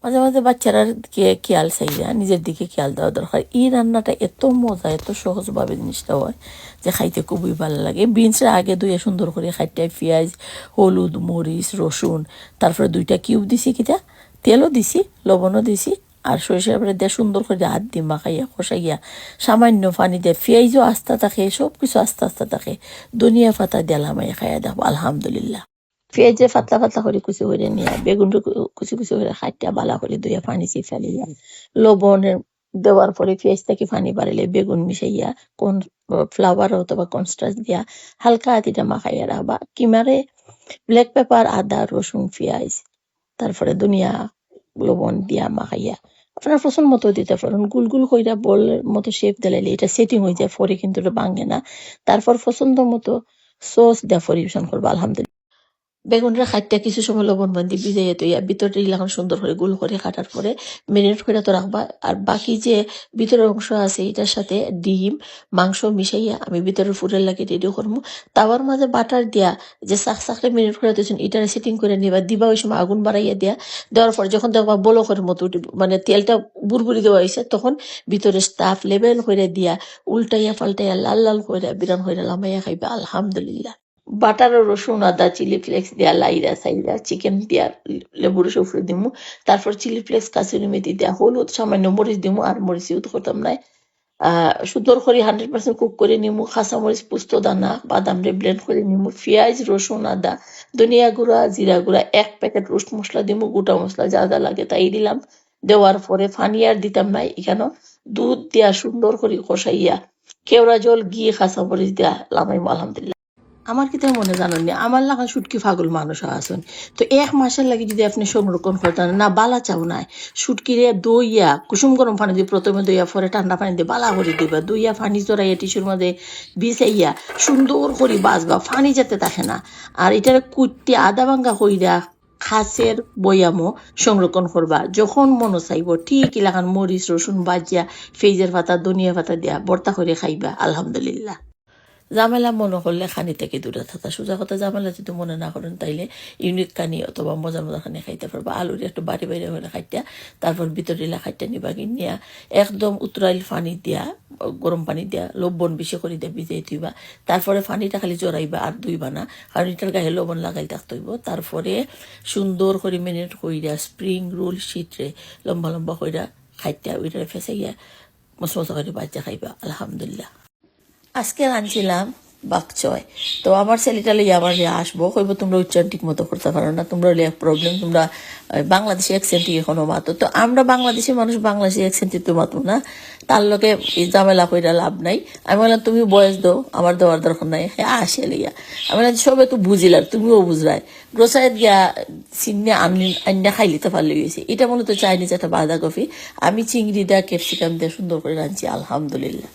মাঝে মাঝে বাচ্চারা খেয়াল চাইয়া নিজের দিকে খেয়াল দেওয়া দরকার। এই রান্নাটা এত মজা, এত সহজভাবে জিনিসটা হয় যে খাইতে খুবই ভালো লাগে। বিনসটা আগে ধুয়ে সুন্দর করে খাইটায় পেঁয়াজ, হলুদ, মরিচ, রসুন, তারপরে 2টা কিউব দিছি, কিটা তেলও দিছি, লবণও দিছি, আর সরিষার বাটা দিয়ে সুন্দর করে হাত দিয়ে মাখাইয়া কষাইয়া সামান্য পানি দিয়ে পেঁয়াজও আস্তা থাকে, সব কিছু আস্তে আস্তে থাকে, ধনিয়া পাতা দিয়ে লামাইয়া খাইয়া দেখো আলহামদুলিল্লাহ। পেঁয়াজে পাতলা পাতলা করে কুচি করে নিয়ে বেগুনটা কুচি কুচি করে খাইটা বালা করে ধুইয়া পানি ফেলিয়া লবণের দেওয়ার পরে পেঁয়াজ থেকে পানি বাড়াইলে বেগুন মিশাইয়া ফ্লাওয়ার অথবা কনস্টার্চ দিয়া হালকা হাতিটা মাখাইয়া রাখবা। কিমারে ব্ল্যাক পেপার, আদা, রসুন, পেঁয়াজ, তারপরে ধনিয়া, লবণ দিয়া মাখাইয়া আপনার পছন্দ মতো দিতে পারেন। গুল কইরা বলের মতো শেপ দিলাইলে এটা সেটিং হয়ে যায়, পরে কিন্তু এটা ভাঙে না। তারপর পছন্দ মতো সস দেওয়া পরিবেশন করবো আলহামদুলিল্লাহ। বেগুনটা খাইতে কিছু সময় লবণ বান্ধি ভিজাইয়া তৈয়া ভিতরটা ইলাখন সুন্দর করে গোল করে কাটার পরে মেরিনেট করে তো রাখবা। আর বাকি যে ভিতরের অংশ আছে এটার সাথে ডিম, মাংস মিশাইয়া আমি ভিতরের ফুটের লাগে রেডি করবো। তাওয়ার মাঝে বাটার দিয়া যে চাকরে মেরিনেট করে দিয়েছেন এটারে সেটিং করে নিবা, দিবা। ওই সময় আগুন বাড়াইয়া দেওয়ার পর যখন দেখবা বলকের মতো মানে তেলটা বুড়বুড়ি দেওয়া হয়েছে, তখন ভিতরে স্টাফ লেবেল করে দিয়া উল্টাইয়া পাল্টাইয়া লাল লাল করে বিরান করে লামাইয়া খাইবা আলহামদুলিল্লাহ। বাটার, রসুন, আদা, চিলি ফ্লেক্স দিয়া লাইরা সাইরা চিকেন দিয়া লেবুর রস উপরে দিমু। তারপর চিলি ফ্লেক্স, কাসুরি মেথি দিয়া, হলুদ, সামান্য মরিচ দিমু। আর মরিচ ইউজ করতাম নাই। সুন্দর করে 100% কুক করে নিমু। কাঁচা মরিচ, পুস্ত দানা, বাদাম রে ব্লেন্ড করে নিমু। পেঁয়াজ, রসুন, আদা, ধনিয়া গুঁড়া, জিরা গুঁড়া, 1 প্যাকেট রোস্ট মশলা দিমু। গোটা মশলা যা যা লাগে তাই দিলাম। দেওয়ার পরে পানি আর দিতাম নাই, এখানে দুধ দিয়া সুন্দর করে কষাইয়া কেওড়া জল, ঘি, কাঁচা মরিচ দিয়া লামাইমু আলহামদুলিল্লাহ। আমার কি তাই মনে জানেন না, আমার লাগা সুটকি ফাগল মানুষ আছেন, তো 1 মাসের লাগে যদি আপনি সংরক্ষণ করতেন না, বালা চাও নাই সুটকিরে দইয়া কুসুম গরম পানি দিয়ে প্রথমে দইয়া, পরে ঠান্ডা পানি দিয়ে বালা করে দিবা। দইয়া পানি জড়াইয়া টিস্যুর মধ্যে বিছাইয়া সুন্দর করে বাজবা, পানি যাতে থাকে না। আর এটার কুটতে আদা ভাঙ্গা হইরা খাসের বয়ামও সংরক্ষণ করবা। যখন মনে চাইব ঠিক এলাকান মরিচ, রসুন বাজিয়া ফেজের পাতা, ধনিয়া পাতা দিয়া ভর্তা করে খাইবা আলহামদুলিল্লাহ। ঝামেলা মনে করলে খানি থেকে দূরে থাকা। সোজা কথা, ঝামেলা যদি মনে না করেন তাইলে ইউনিক খানি অথবা মজার মজা খানি খাইতে পারবা। আলুর একটু বাড়ি বাইরে করে খাইতে, তারপর ভিতরিলা খাইতে নিবা কিনিয়া একদম উতরাইল পানি দিয়া, গরম পানি দিয়া লবণ বেশি করে দিয়া ভিজাই দিবা। তারপরে পানিটা খালি জড়াইবা আর ধুইবা না, কারণ এটার গায়ে লবণ লাগাই থাকতে হইব। তারপরে সুন্দর করে মিনিট কইরা স্প্রিং রোল শীতরে লম্বা লম্বা কইরা খাইতে ওইটারে ফেসাইয়া মশমশা করে বাচ্চা খাইবা আলহামদুলিল্লাহ। আজকে রাঁধছিলাম বাকচয়। তো আমার ছেলেটা লিয়ে আবার আসবো, কইব তোমরা উচ্চারণ ঠিক মতো করতে পারো না, তোমরা প্রবলেম, তোমরা বাংলাদেশি অ্যাকসেন্টই এখনো মাতো। তো আমরা বাংলাদেশি মানুষ বাংলাদেশি অ্যাকসেন্টই তো মাতো না, তার লোকে ঝামেলা কইরা লাভ নাই। আমি বললাম তুমি বয়স দো, আমার দেওয়ার দরকার নাই, হ্যাঁ আসে লিয়া। আমি বললাম সবে তো বুঝিলাম, তুমিও বুঝলাই। গ্রোসারিত গিয়া চিনে আন্না খাই লিতে পারলে গেছি। এটা মূলত চাইনিজ একটা বাঁধাকপি, আমি চিংড়ি দেয়া ক্যাপসিকাম দিয়ে সুন্দর করে রাঁধছি আলহামদুলিল্লাহ।